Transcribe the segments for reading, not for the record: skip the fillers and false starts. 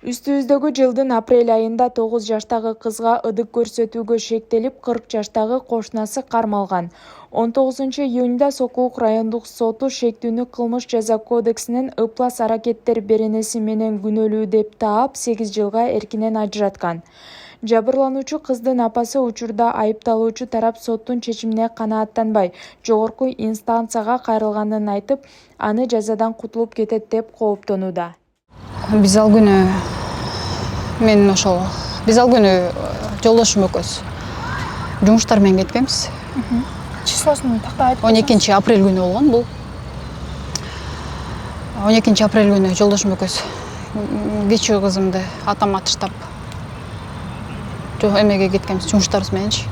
Үстүбүздөгү жылдын апрель айында 9 жаштагы кызга ыдык көрсөтүүгө шектелип, 40 жаштагы кошунасы кармалган. 19-июнда Сокулук райондук соту шектүүнү кылмыш жаза кодексинин ыплас аракеттер беренеси менен күнөөлүү деп таап, 8 жылга эркинен ажыраткан. Жабырлануучу кыздын апасы учурда айыпталуучу тарап соттун чечимине канааттанбай, жогорку инстанцияга кайрылганын айтып, аны жазадан кутулуп кетет деп кооптонууда. Биз ал күнү жолдошум экөөбүз жумуштар менен кеткенбиз. Числосун тактап айтып 12 апрель күнү болгон бул. 12 апрель күнү жолдошум экөөбүз кичүү кызымды атама таштап эмеге кеткенбиз, жумуштарыбыз мененчи.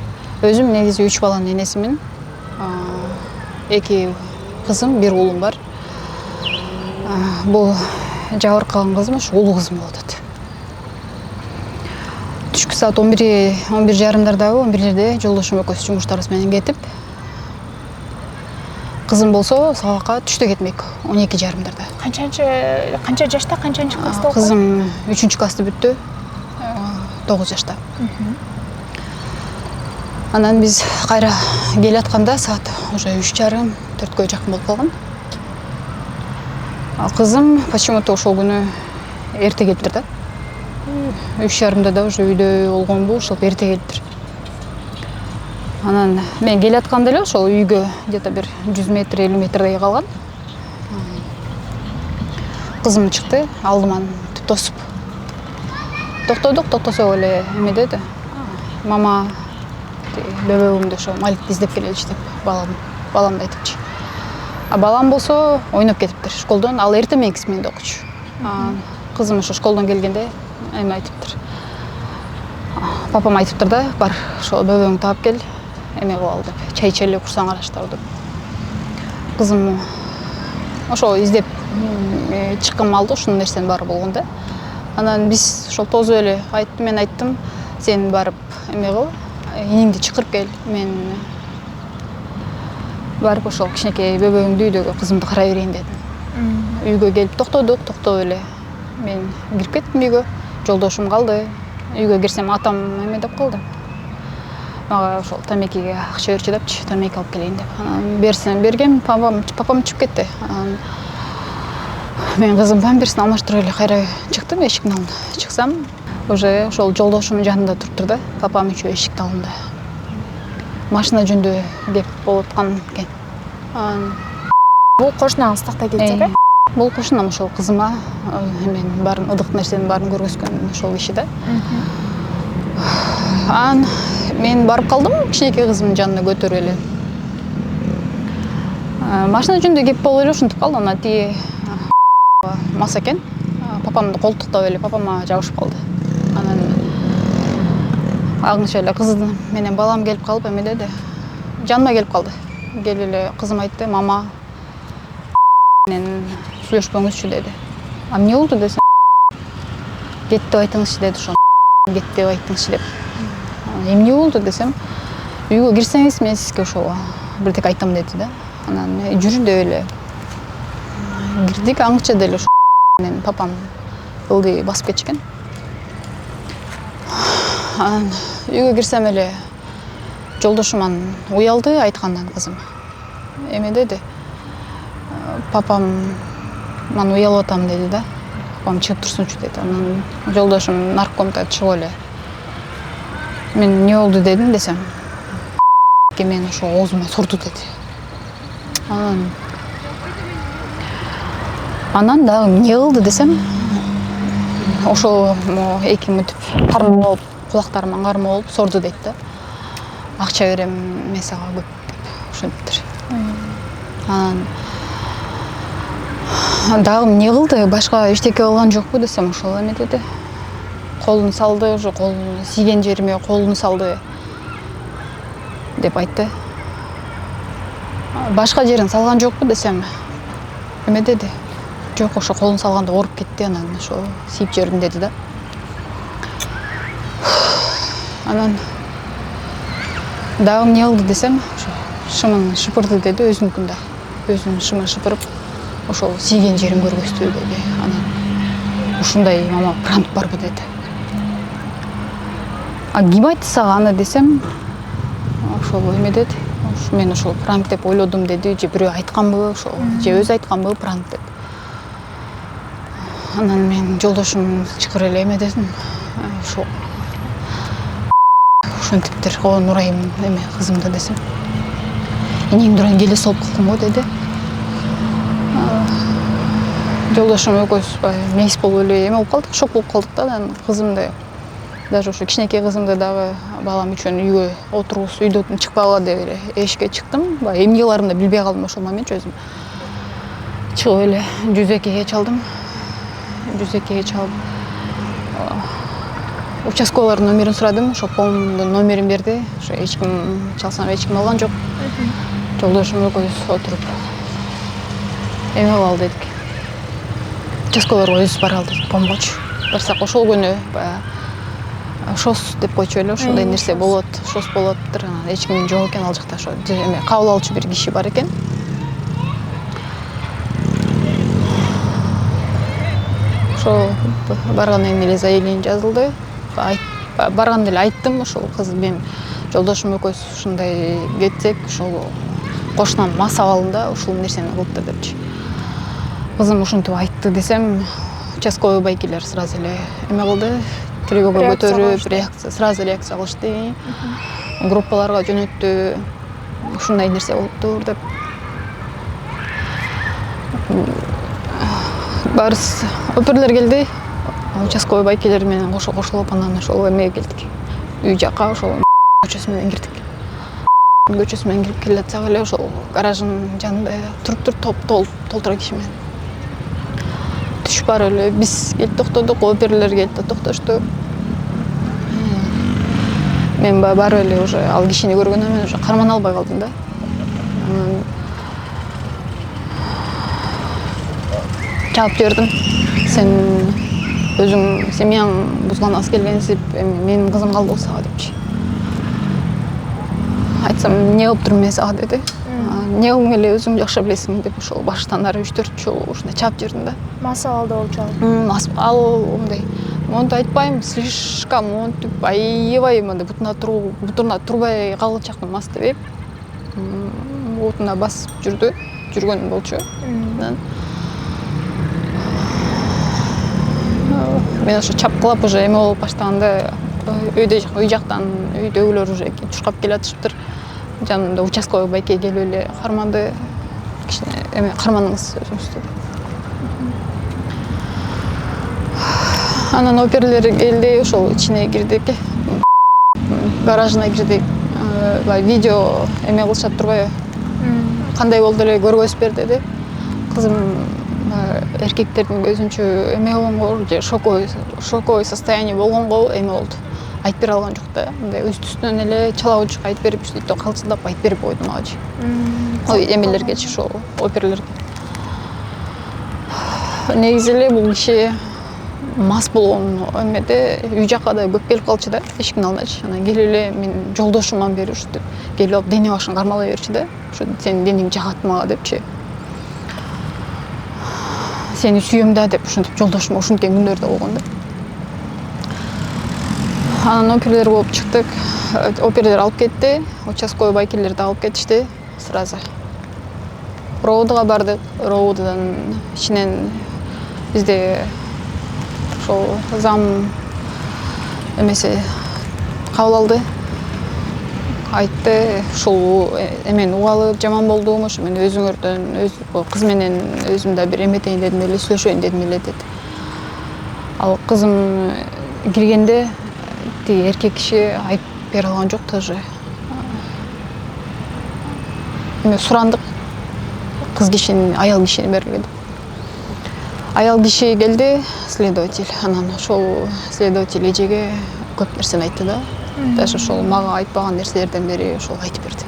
Өзүм негизи 3 баланын энесимин. 2 кызым, 1 уулум бар. Бул жабырып калган кызым ушу улуу кызым болуп атат. Түшкү саат 11:30 жолдошум экөөбүз жумуштарыбыз менен кетип, кызым болсо сабакка түштө кетмек 12:30. Канча жашта, канчанчы класста окуйт? Кызым 3-классты бүттү, 9 жашта. Анан биз кайра келе атканда саат уже 3:30-4 жакын болуп калган. Кызым почему-то ошол күнү эрте келиптир да. 3:30 да уже үйдө болгонбу, ошол эрте келиптир. Анан мен келе атканда эле ошол үйгө где-то бир 100 метр, 50 метрдей калган. Кызым чыкты, алдыман тосуп. Токтосок эле эме деди. Мама, бөбөгүмдү ошо Маликти издеп келеличи деп баламды айтыпчы. Балам болсо ойноп кетиптир школдон. Ал эртең мененки сменде окучу. Кызым ошо школдон келгенде эме айтыптыр. Папам айтыптыр да, бар ошо бөбөгүңдү таап кел, эме кылып ал деп, чай ичели, курсаң караштыр деп. Кызым ошо издеп чыккан малда ушул нерсенин баары болгон да. Анан биз ошол тосуп эле мен айттым, сен барып эме кыл, иниңди чакырып кел, мен барып ошол кичинекей бөбөгүңдү үйдөгү кызымды карай берейин дедим. Үйгө келип токтоп эле мен кирип кеттим үйгө. Жолдошум калды. Үйгө кирсем атам эме деп калды. Мага ошол тамекиге акча берчи депчи, тамеки алып келейин деп. Анан бергем, папам чыгып кетти. Мен кызым памперсин алмаштырып эле кайра чыктым, эшиктин алдына чыксам, уже ошол жолдошумдун жанында туруптур да, папам үчөө эшиктин алдында. Машина жөнүндө кеп болуп аткан экен. Бул кошунаңыз такта кетти. Бул кошунам ошол кызыма мен баарын ыдык нерсенин баарын көргөзгөн ошол киши да. Мен барып калдым кичинекей кызымдын жанына көтөрүп эле. Машина жөнүндө кеп болуп эле ушинтип калды. Анан тиги мас экен. Папамды колтуктап эле папама жабышып калды. Анан аңча эле кызы менен балам келип калып эме деди. Жаныма келип калды. Келип эле кызым айтты: "Мама, менен сүйлөшпөңүзчү" деди. Эмне болду десем, "Кет деп айтыңызчы" деди, ошо "Кет деп айтыңызчы" деп. Эмне болду десем, "Үйгө кирсеңиз мен сизге ошо бирдеке айтам" деди да. Анан жүрү деп эле кирдик, аңча деле ошо менен папам ылдый басып кетишкен. Анан үйгө кирсем эле жолдошум анан уялды айткандан кызым. Эме деди: "Папам мен уялып атам" деди да. Папам чыгып турсунчу деди. Анан жолдошум наркомда чыгып эле мен эмне болду дедим десем, мен ошо оозума сурду деди. Анан дагы эмне кылды десем, ошо эки мынтип кармоо болуп, кулактарыман кармоо болуп сорду дейт да. Акча берем мен сага көп деп ошентиптир. Анан дагы эмне кылды, башка эчтеке кылган жокпу десем, ошол эме деди. Колун салды, уже колун тийген жериме колун салды деп айтты. Башка жерин салган жокпу десем, эме деди. Жок, ошо колун салганда ооруп кетти, анан ошо сийип жибердим деди да. Анан дагы эмне кылды десем, ошо шымын шыпырды деди, өзүнүкүн да. Өзүнүн шымын шыпырып, ошол тийген жерин көргөздү деди. Анан ушундай мама пранк барбы деди. А ким айтты сага аны десем, ошол эме деди. Мен ошол пранк деп ойлодум деди, же бирөө айтканбы, ошол же өзү айтканбы пранк деп. Анан мен жолдошум чакыр эле эме дедим. Ошол ушинтиптир, о Нурайым эме кызымды десем. Энең дуран келе солуп калдың го деди. Жолдошум экөөбүз мейс болуп эле эме болуп калдык, шок болуп калдык да. Анан кызымды, даже ошо кичинекей кызымды дагы балам үчүн үйгө отургуз, үйдөн чыкпагыла деп эле эшикке чыктым. Баягы эмне кыларымды билбей калдым ошол момент өзүм. Чыгып эле 102-ге чалдым. 102-ге чалып, участковыйлардын номерин сурадым. Ошо помдун номерин берди. Ошо эч ким чалсам эч ким алган жок. Жолдошум экөөбүз отуруп эме кылалы дедик. Участковыйларга өзүбүз баралы дедик, помгочу. Барсак ошол күнү баягы ШОС деп койчу эле, ошондой нерсе болот, ШОС болоптур. Анан эч ким жок экен ал жакта, ошо эме кабыл алуучу бир киши бар экен. Ошо баргандан кийин эле заявление жазылды. Барганда эле айттым, ошол кыз мен жолдошум экөөбүз ушундай кетсек, ошол кошунам мас абалында ушул нерсени кылыптыр депчи. Кызым ушинтип айтты десем, участковый байкелер сразу эле эме кылды. Тревога көтөрүп, сразу реакция кылышты. Группаларга жөнөттү. Ушундай нерсе болуптур деп. Барыс оперлер келди. Участковый байкелер менен кошулуп, анан ошол эмеге келдик. Үй жакка ошол көчөсү менен кирдик. Көчөсү менен кирип келе жатсак эле ошол гараждын жанында туруп толтура киши менен. Түшүп барып эле биз келип токтодук, оперлер келип токтошту. Мен барып эле уже ал кишини көргөндөн мен уже кармана албай калдым да. Чаап жибердим. Сен өзүң семьяң бузган аскерленсип, эми менин кызым калды сага депчи. Айтсам, эмне кылыптырмын мен сага деди. Эмне кылдың эле өзүң жакшы билесиң деп ошол баштан ары 3-4 жолу ушундай чаап жибердим да. Мас абалда болчу ал. Ал мындай монтип айтпайм, слишком монтип аябай мындай бутуна турбай калгычактын мас дебейм. Бутуна басып жүргөн болчу. Мен ошо чапкылап уже эме болуп баштаганда үй жактан үйдөгүлөр уже чуркап келе атышыптыр. Жанымда участковый байке келип эле карманды. Кичине эме карманыңыз өзүңүздү. Анан оперлер келди, ошол ичине кирдик. Гаражына кирдик. Бай видео эме кылышат турбайбы? Кандай болду эле көргөзүп бер деди. Кызым эркектердин көзүнчө эме болгонго, же шоковый состояние болгонго эме болду. Айтып бере алган жок да. Мындай үстүнөн эле чала учук айтып берип, сөйтүп калчылдап айтып берип койду магачы. Ой, эмелергечи ошол оперлерге. Негизи эле бул киши мас болгон эмеде үй жакка да көп келип калчу да, эшиктин алдыначы. Анан келип эле мен жолдошуман бери ушинтип келип алып дене башын кармалай берчү да. Ошо сенин денең жагат мага депчи. Сени сүйөм да деп ушинтип жолдошум ушинткен күндөр да болгон да. Анан оперлер болуп чыктык. Оперлер алып кетти, участковый байкелер да алып кетишти сразу. Ровдга бардык. Ровддан ичинен бизде ошол зам эмеси кабыл алды. Айтты, ушул эмени угалы жаман болдум, ошо мен өзүңөрдөн кыз менен өзүм да бир эметейин дедим эле, сүйлөшөйүн дедим эле деди. Ал кызым киргенде тиги эркек киши айтып бере алган жок тоже. Эме сурандык. Кыз кишинин, аял кишини бергиле деп. Аял киши келди, следователь. Анан ошол следователь эжеге көп нерсени айтты да. Даже ошол мага айтпаган нерселерден бери ошол айтып берди.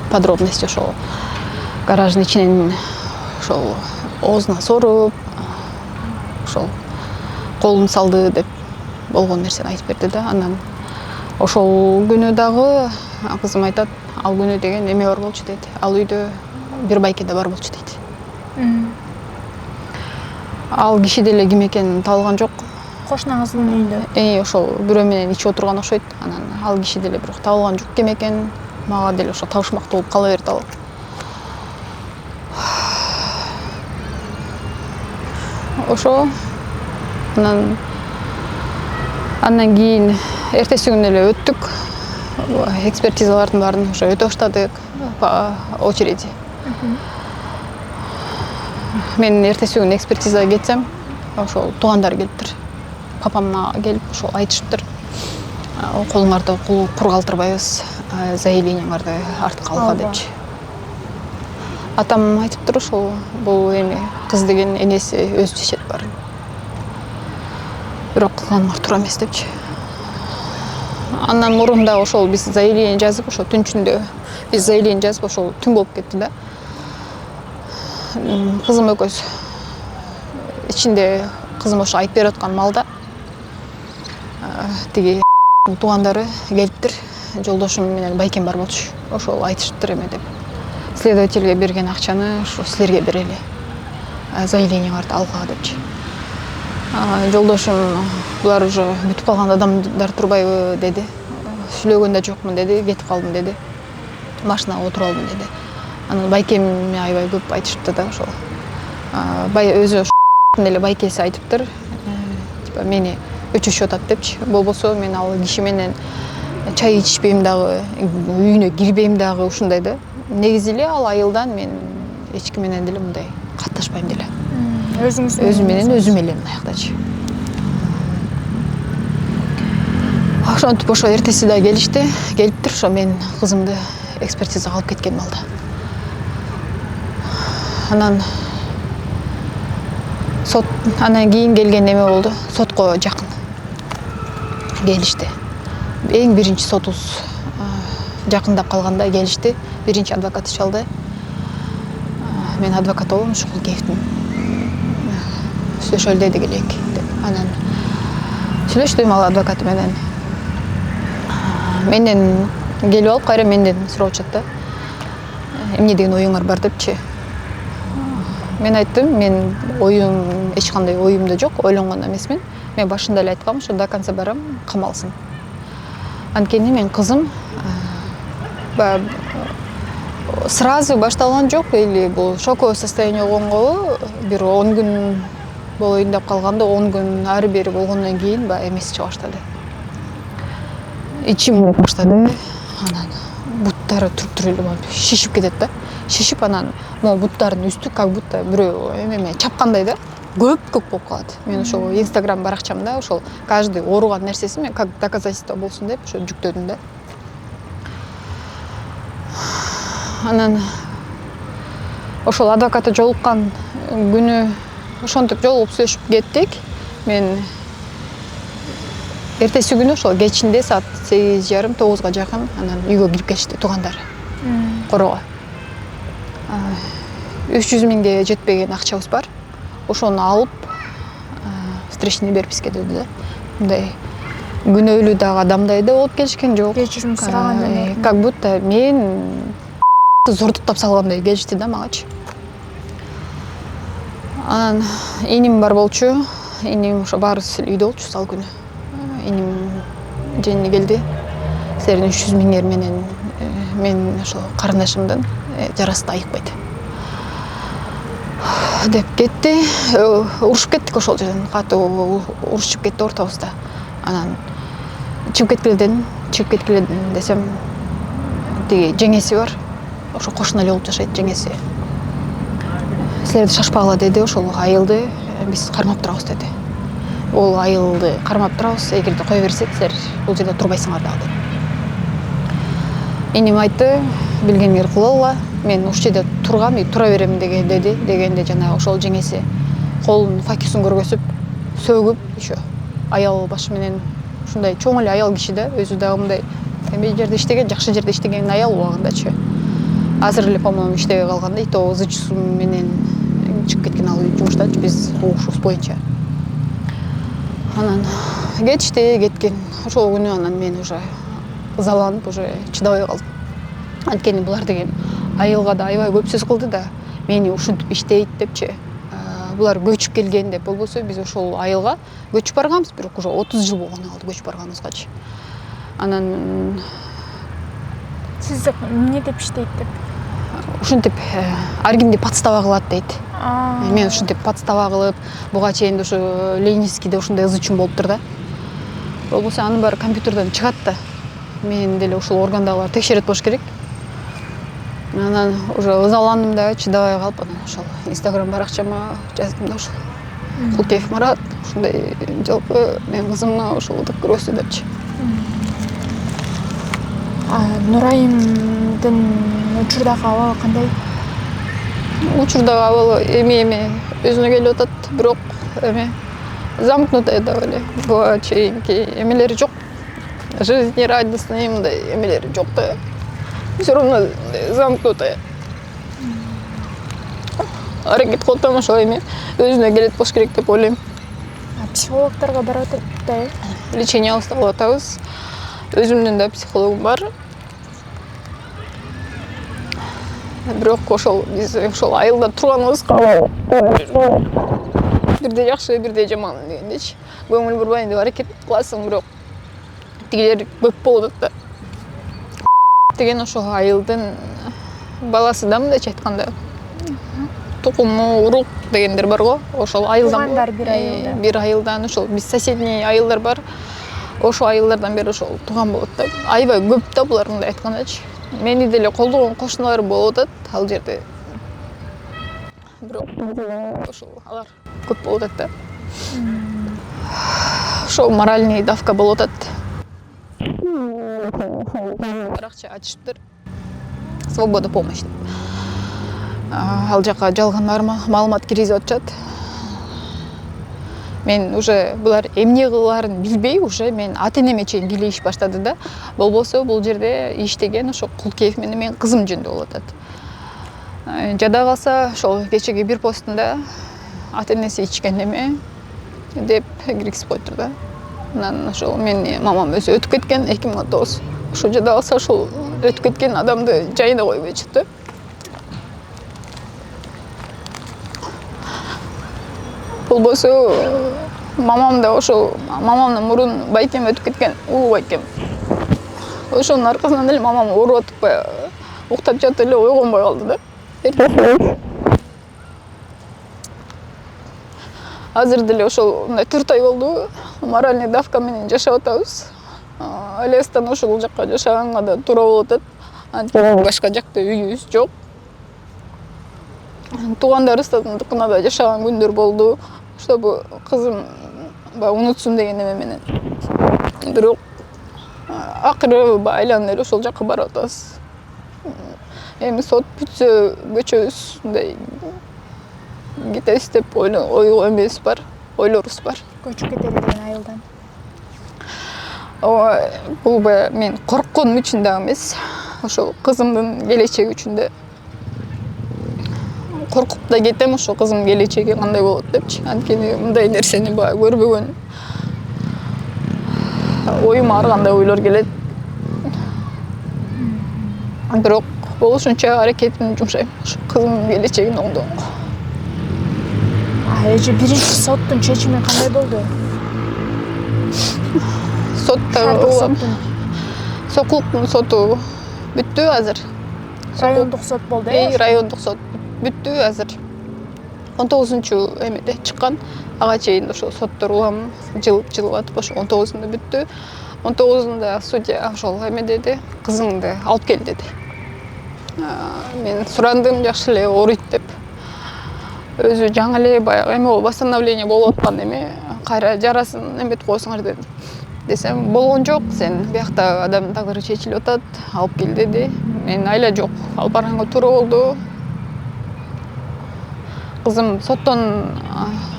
Подробности ошол гараждын ичинен ошол оозуна соруп, ошол колун салды деп болгон нерсени айтып берди да. Анан ошол күнү дагы кызым айтат, ал күнү деген эме бар болчу дейт. Ал үйдө бир байке да бар болчу дейт. Ал киши деле ким экенин табылган жок. Кошунаңыздын үйүндө. Ошол бирөө менен ичип отурган окшойт. Анан ал киши деле бирок табылган жок ким экен. Мага деле ошо табышмактуу болуп кала берди ал. Ошо андан кийин эртеси күнү эле өттүк. Экспертизалардын баарын ошо өтө баштадык по очереди. Мен эртеси күнү экспертизага кетсем, ошол туугандар келиптир. Папамга келип ошол айтышыптыр. Колуңарды кур калтырбайбыз, заявлениеңарды артка алга депчи. Атам айтыптыр ошол бул эми кыз деген энеси өзү чечет баарын. Бирок кылганыңар туура эмес депчи. Андан мурунда ошол биз заявление жазып, ошол түн ичинде биз заявление жазып, ошол түн болуп кетти да. Кызым экөөбүз ичинде кызым ошо айтып берип аткан маалда тиги туугандары келиптир. Жолдошум менен байкем бар болчу. Ошол айтышыптыр эме деп. Следовательге берген акчаны ошо силерге берели. Заявлениеңарды алга депчи. Жолдошум булар уже бүтүп калган адамдар турбайбы деди. Сүйлөгөн да жокмун деди, кетип калдым деди. Машинага отуруп алдым деди. Анан байкем аябай көп айтышыпты да ошол. Өзү эле байкеси айтыптыр. Типа мени өчүшүп атат депчи. Болбосо мен ал киши менен чай ичишпейм дагы, үйүнө кирбейм дагы ушундай да. Негизи эле ал айылдан мен эч ким менен деле мындай катташпайм деле. Өзүм менен өзүм элем аяктачы. Ошентип ошо эртеси да келишти. Келиптир ошо мен кызымды экспертизага алып кеткен малда. Анан кийин келген эме болду. Сотко жакын келишти. Эң биринчи сотубуз жакындап калганда келишти. Биринчи адвокат чалды. Мен адвокат болом, Шукулкеевдин. Сүйлөшөлү деди келейик деп. Анан сүйлөштүм ал адвокаты менен. Менден келип алып, кайра менден сурап атышат да. Эмне деген оюңар бар депчи. Мен айттым, мен оюм эч кандай оюмда жок, ойлонгон эмесмин. Мен башында эле айткам, ошо до конца барам, камалсын. Анткени мен кызым сразу башталган жок, или бул шоковое состояние болгонго бир 10 күн болоюн деп калганда 10 күн ары бери болгондон кийин эмеси чыга баштады. Ичим ооп баштады. Анан буттары туруп эле шишип кетет да. Шишип анан могу буттардын үстү как будто бирөө эме чапкандай да. Көп болуп калат. Мен ошол Instagram баракчамда ошол каждый ооруган нерсесин мен как доказательство болсун деп ошо жүктөдүм да. Анан ошол адвокаты жолуккан күнү ошентип жолугуп сүйлөшүп кеттик. Мен эртеси күнү ошол кечинде саат 8:30-9 жакын анан үйгө кирип келишти туугандары. Корого. 300 миңге жетпеген акчабыз бар. Ошону алып встречный берписке деди да. Мындай күнөөлүү дагы адамдай да болуп келишкен жок. Кечирим сураган. Как будто мен зордук тапсалгандай келишти да магачы. Анан иним бар болчу. Иним ошо баарыбыз үйдө болчубуз ал күнү. Иним жени келди. Силердин 300 миңер менен мен ошо карындашымдын жарасы да айыкпайт деп кетти. Урушуп кеттик ошол жерден. Катуу урушуп кетти ортобузда. Анан чыгып кеткиле десем, тиги жеңеси бар. Ошо кошуна эле болуп жашайт жеңеси. Силерди шашпагыла деди, ошол айылды биз кармап турабыз деди. Ол айылды кармап турабыз, эгерде кое берсек, силер бул жерде турбайсыңар дагы деди. Энем айтты, билгениңер кылгыла, мен ушул жерде тургам, тура берем деди. Дегенде жана ошол жеңеси колунун факюсун көргөзүп, сөгүп, ошо аял башы менен ушундай чоң эле аял киши да, өзү дагы мындай эме жерде иштеген, жакшы жерде иштеген аял убагындачы. Азыр эле, по-моему, иштебей калган да, то зычсу менен чыгып кеткен ал жумуштачы, биз угушубуз боюнча. Анан кеткен. Ошол күнү анан мен уже ызаланып, уже чыдабай калдым. Анткени булар деген айылга да аябай көп сөз кылды да, мени ушинтип иштейт депчи. булар көчүп келген деп болбосо биз ошол айылга көчүп барганбыз, бирок уже 30 жыл болгон калды көчүп барганыбызгачы. Анан Сизди эмне деп иштейт деп? ушинтип ар кимди подстава кылат дейт. Мен ушинтип подстава кылып, буга чейин ушу Ленинскийде ушундай ызычым болуптур да. Болбосо анын баары компьютерден чыгат да. Мен деле ушул органдагылар текшерет болуш керек. Анан уже ызаландым да, чыдабай калып, анан ошол Instagram баракчама жаздым да ошол. Кулкеев Марат, ушундай жалпы менин кызымна ошол удук көрөсү депчи. Нурайымдын учурдагы абалы кандай? Учурдагы абалы эми өзүнө келип атат, бирок эми замкнутая деп эле. Буга чейинки эмелери жок. Жизнерадостный мындай эмелери жок да. Всё равно замкнутая. Аракет кылып атам ошол эми өзүнө келет болуш керек деп ойлойм. Психологторго барып атат да? Лечение алып атабыз. Өзүмдүн да психологум бар. Бирок ошол биз ошол айылда турганыбыз бирде жакшы, бирде жаман дегендечи. Көңүл бурбайын деп аракет кыласың, бирок тигилер көп болуп атат да. Деген ошол айылдын баласы да, мындайча айтканда. Тукуму, урук дегендер бар го. Ошол айылдан Туугандар бир айылда. Бир айылдан ошол биз соседний айылдар бар. Ошол айылдардан бери ошол тууган болот да. Аябай көп да булар, мындай айткандачы. Мени деле колдогон кошуналар болуп атат ал жерде. Бирок ошол алар көп болуп атат да. Ошол моральный давка болуп атат. Баракча ачыптыр. Свобода помощь. Ал жака жалган маалымат киргизип атышат. Мен уже булар эмне кылаарын билбей, уже мен ата-энеме чейин бийлешип баштады да. Болбосо бул жерде иштеген ошо Кулкеев менен менин кызым жөнүндө болуп атат. Жада калса ошол кечеги бир постунда ата-энеси ичкен эме деп киргизип коюптур да. Анан ошол менин мамам өзү өтүп кеткен 2009. Ошо жада калса ошол өтүп кеткен адамды жайына койбой чыкты. Болбосо мамам да ошол мамамдын мурун байкем өтүп кеткен, улуу байкем. Ошонун аркасынан эле мамам ооруп атып, уктап жатып эле ойгонбой калды да. Азыр деле ошол мындай 4 ай болду, моральный давка менен жашап атабыз. Алестан ошол жакка жашаганга да туура болуп атат. Анткени башка жакта үйүбүз жок. Туугандарыбыздыкына да жашаган күндөр болду, чтобы кызым унутсун деген эме менен. Бирок акыры айланып эле ошол жакка барып атабыз. Эми сот бүтсө көчөбүз, мындай кетебиз деп эмебиз бар, ойлорубуз бар. Көчүп кетели деген айылдан. Бул мен коркконум үчүн да эмес, ошол кызымдын келечеги үчүн да. Коркуп да кетем, ошо кызым келечеги кандай болот депчи. Анткени мындай нерсени баягы көрбөгөн. Оюма ар кандай ойлор келет. Бирок болушунча аракетимди жумшайм. Ошо кызымдын келечегин оңдогонго. Эже биринчи соттун чечими кандай болду? Сокулуктун соту бүттү азыр. Райондук сот болду, Райондук сот бүттү азыр. 19-чу эмеде чыккан. Ага чейин ошо соттор улам жылып атып, ошо 19-нда бүттү. 19-нда судья ошол эме деди, кызыңды алып кел деди. Мен сурандым, жакшы эле ооруйт деп. Өзү жаңы эле баягы эме восстановление болуп аткан эме, кайра жарасын эметип койсуңар деди. Десем, болгон жок, сен биякта адамдын тагдыры чечилип атат, алып кел деди. Мен айла жок, алып барганга туура болду. Кызым соттон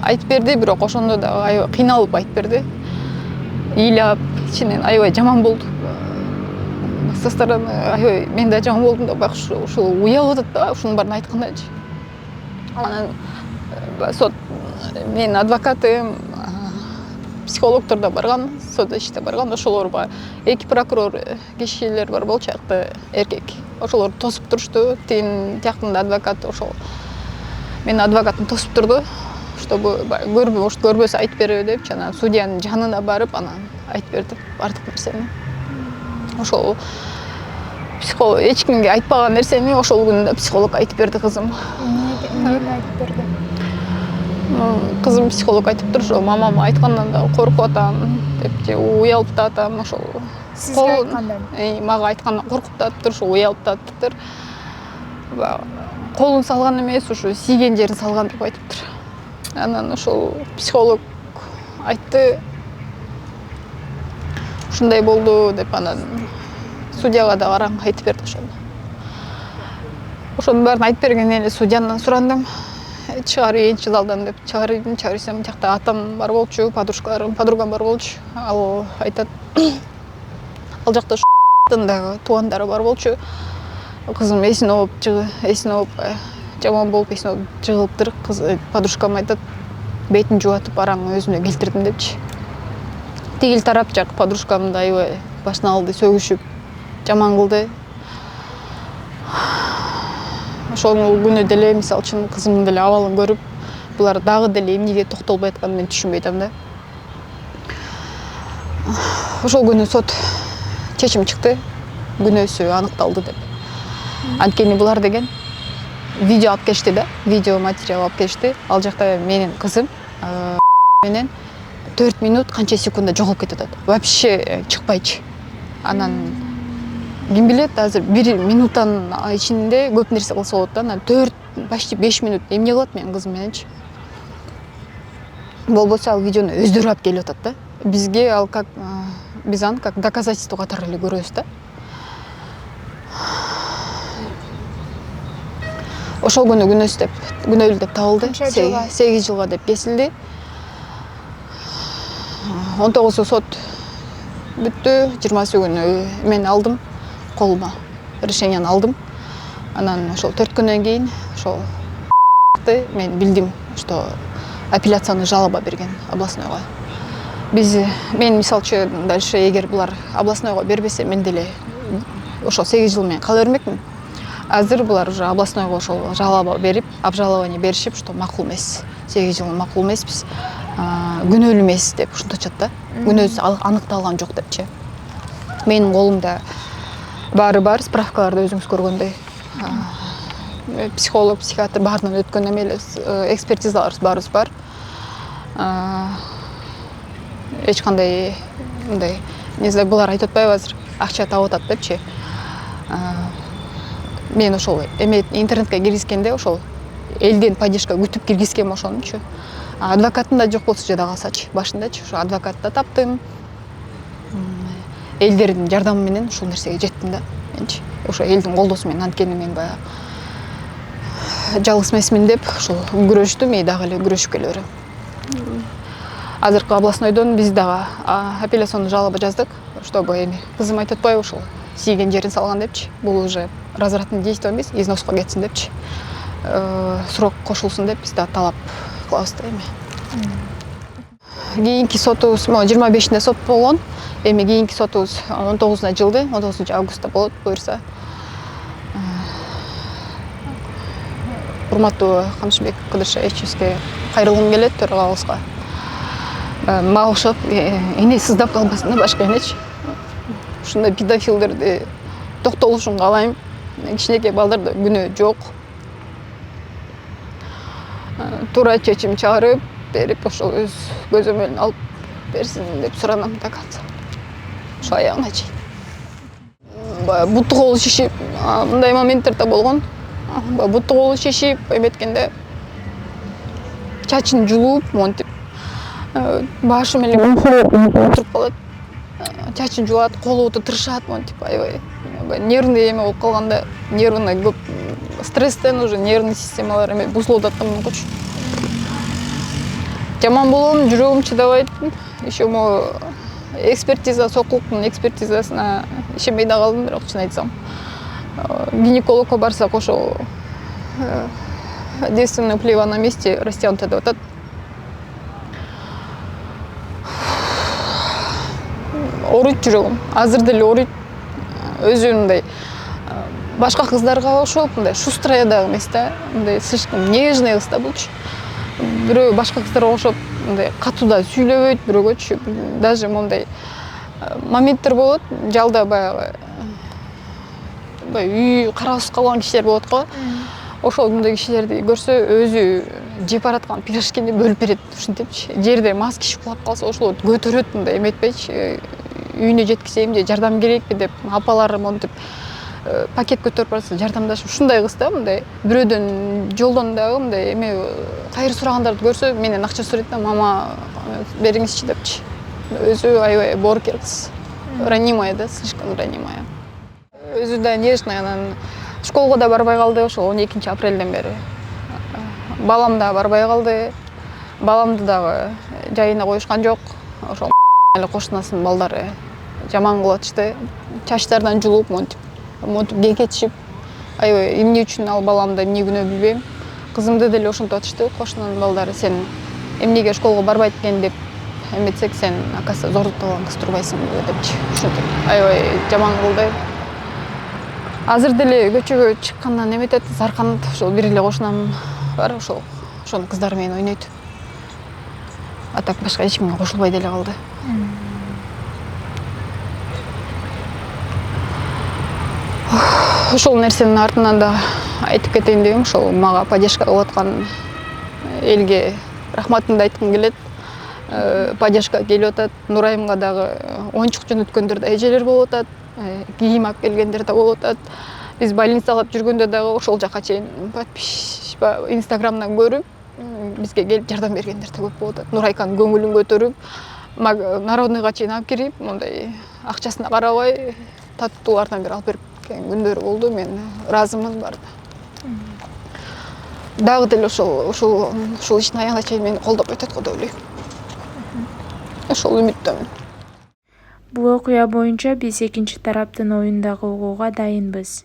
айтып берди, бирок ошондо да аябай кыйналып айтып берди. Ыйлап, ичинен аябай жаман болду. Со стороны аябай мен да жаман болдум да, бирок ушул уялып атат да, ушунун баарын айткандачы. Анан сот менин адвокатым, психологдор да барган, сот иште барган, ошолор баягы эки прокурор кишилер бар болчу, акты эркек. Ошолор тосуп турушту, тияктын да адвокаты ошол. Менин адвокатым тосуп турду. чтобы көрбөсө айтып бербе деп жана судьянын жанына барып анан айтып бердик бардык нерсени. Ошол психолог эч кимге айтпаган нерсени ошол күнү психолог айтып берди кызым. Эмнени айтып берди? Кызым психолог айтып тур, ошо мамам айткандан да коркуп атам деп, же уялып да атам, ошол Сизге айткандан? Мага айткандан коркуп да атыптыр, ошо уялып да атыптыр. Колун салган эмес, ушу тийген жерин салган деп айтыптыр. Анан ошол психолог айтты, ушундай болду деп, анан судьяга да караң айтып берди ошону. Ошонун баарын айтып бергенден эле судьяндан сурандым. Чыгарып залдан деп чыгарсам, жакта атам бар болчу, подругам бар болчу. Ал айтат, ал жакта дагы туугандары бар болчу. Кызым эсин алып жаман болуп эсин алып жыгылыптыр. Подружкам айтат, бетин жуатып араң өзүнө келтирдим депчи. Тигил тарап жак подружкам да аябай башына алды, сөгүшүп жаман кылды. Ошол күнү деле мисалы үчүн кызымдын деле абалын көрүп, булар дагы деле эмнеге токтолбой атканын мен түшүнбөй атам да. Ошол күнү сот чечим чыкты, күнөөсү аныкталды деп. Анткени булар деген видео алып келишти да, видео материал алып келишти. Ал жакта менин кызым менен 4 минут канча секунда жоголуп кетип атат. Вообще чыкпайчы. Анан ким билет, азыр 1 минуттан ичинде көп нерсе кылса болот да. Анан 4, почти 5 минут эмне кылат менин кызым мененчи. Болбосо ал видеону өздөрү алып келип атат да. Бизге ал как биз аны как доказательство катары эле көрөбүз да. Ошол күнү күнөөлүү деп табылды. 8 жылга деп кесилди. 19 сот бүттү. 20 күнү мен алдым колума. Решенияны алдым. Анан ошол 4 күндөн кийин ошол мен билдим, что апелляцияны жалоба берген областнойго. Мен мисалы үчүн дальше эгер булар областнойго бербесе, мен деле ошол 8 жыл мен кала бермекмин. Азыр булар уже областнойго ошол жалоба берип, обжалование беришип, что макул эмес. 8 жыл макул эмеспиз. Күнөөлүү эмес деп ушинтип атат да. Күнөөсү аныкталган жок депчи. Менин колумда баары бар, справкаларды өзүңүз көргөндөй. Психолог, психиатр баарынан өткөн эмелес, экспертизаларыбыз баарыбыз бар. Эч кандай мындай, не знаю, булар айтып атпайбы азыр, акча таап атат депчи. Мен ошол интернетке киргизгенде ошол элден поддержка күтүп киргизгем ошонучу. Адвокатым да жок болсо жада калсачы, башындачы. Ошо адвокатты да таптым. Элдердин жардамы менен ушул нерсеге жеттим да. Менчи ошо элдин колдоосу менен, анткени мен баягы жалгыз эмесмин деп ошол күрөштүм, мен дагы эле күрөшүп келе берем. Азыркы областнойдон биз дагы апелляционный жалоба жаздык, чтобы кызым айтып атпайбы ошол тийген жерин салган депчи. Бул уже развратный действие эмес, износка кетсин депчи. Срок кошулсун деп биз да талап кылабыз да эми. Кийинки сотубуз 25-нде сот болгон. Эми кийинки сотубуз 19-на жылды, 19-августта болот буюрса. Урматтуу Камшыбек Кыдыршевичке кайрылгым келет төрагабызга. Мага окшоп эне сыздап калбасын да башка энечи. Ушундай педофилдерди токтолушун каалайм. Кичинекей балдарда күнөө жок. Туура чечим чыгарып берип, ошол өз көзөмөлүн алып берсин деп суранам до конца. Ошо аягына чейин. Бутту колу шишип, мындай моменттер да болгон. Бутту колу шишип, эметкенде чачын жулуп, монтип башым эле туруп калат. Чачын жуат, колубу тырышат, монтип аябай нервный эме болуп калганда, нервный көп стресстен уже нервный системалар эме бузулуп аткан мүмкүнчү. Жаман болгон, жүрөгүм чыдабайт. Еще экспертиза, сокулуктун экспертизасына ишенбей да калдым, бирок чын айтсам. Гинекологко барсак ошол действенная плева на месте растянута деп атат. Оруйт жүрөгүм. Азыр деле оруйт. Өзү мындай башка кыздарга окшоп, мындай шустрая да эмес да, мындай слишком нежный кыз да болчу. бирөө башка кыздарга окшоп мындай катуу да сүйлөбөйт бирөөгөчү, даже мондай моменттер болот, жалда баягы үй карабыз калган кишилер болот го. Ошол мындай кишилерди көрсө өзү жеп бараткан пирожкини бөлүп берет, ушинтипчи. Жерде мас киши кулап калса ошол көтөрөт, мындай эметпейчи. Үйүнө жеткизейм же жардам керекпи деп апалары монтип пакет көтөрүп барса жардамдашып, ушундай кыз да, мындай бирөөдөн жолдон дагы мындай эме кайыр сурагандарды көрсө менен акча сурайт да, мама бериңизчи депчи. Өзү аябай боорукер кыз. Ранимая да, слишком ранимая. Өзү да нежный, анан школго да барбай калды, ошол 12-апрелден бери. Балам да барбай калды. Баламды дагы жайына коюшкан жок. Ошол эле кошунасынын балдары жаман кылатышты. Чачтардан жулуп, монтип кекетишип. Аябай эмне үчүн ал баламда эмне күнөө билбейм. Кызымды деле ошентип атышты. Кошунанын балдары сен эмнеге школго барбайт экен деп эметсек, сен акасы зордук кылган кыз турбайсыңбы депчи. Ушинтип аябай жаман кылды. Азыр деле көчөгө чыккандан эметет, зарканат, ошол бир эле кошунам бар, ошонун кыздары менен ойнойт. А так башка эч кимге кошулбай деле калды. Ошол нерсенин артынан да айтып кетейин дегем, ошол мага поддержка кылып аткан элге рахматымды айткым келет. Поддержка келип атат. Нурайымга дагы оюнчук жөнөткөндөр да эжелер болуп атат. Кийим алып келгендер да болуп атат. Биз больницага жүргөндө дагы ошол жака чейин Инстаграмдан көрүп, бизге келип жардам бергендер да көп болуп атат. Нурайканын көңүлүн көтөрүп, народныйга чейин алып кирип, мондай акчасына карабай татуулардан бир алып берип келген күндөрү болду. Мен ыраазымын баарына. Дагы деле ушул иштин аягына чейин мени колдоп өтөт го деп ойлойм. Ошол үмүттөмүн. Бул окуя боюнча биз экинчи тараптын оюн дагы угууга дайынбыз.